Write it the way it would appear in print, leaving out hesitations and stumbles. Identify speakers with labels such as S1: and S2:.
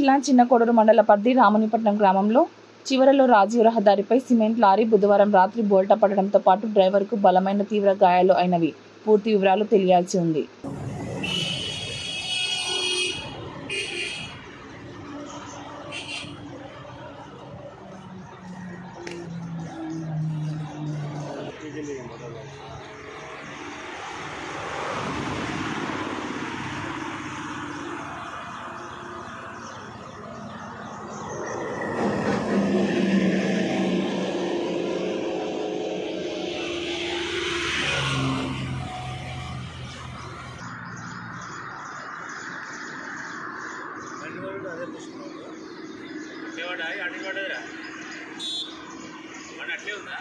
S1: జిల్లా చిన్నకోడూరు మండల పరిధి రామనిపట్నం గ్రామంలో చివరలో రాజీవ్ రహదారిపై సిమెంట్ లారీ బుధవారం రాత్రి బోల్తా పడడంతో పాటు డ్రైవర్కు బలమైన తీవ్ర గాయాలు అయినవి. పూర్తి వివరాలు తెలియాల్సి ఉంది.
S2: అట్లే ఉందా?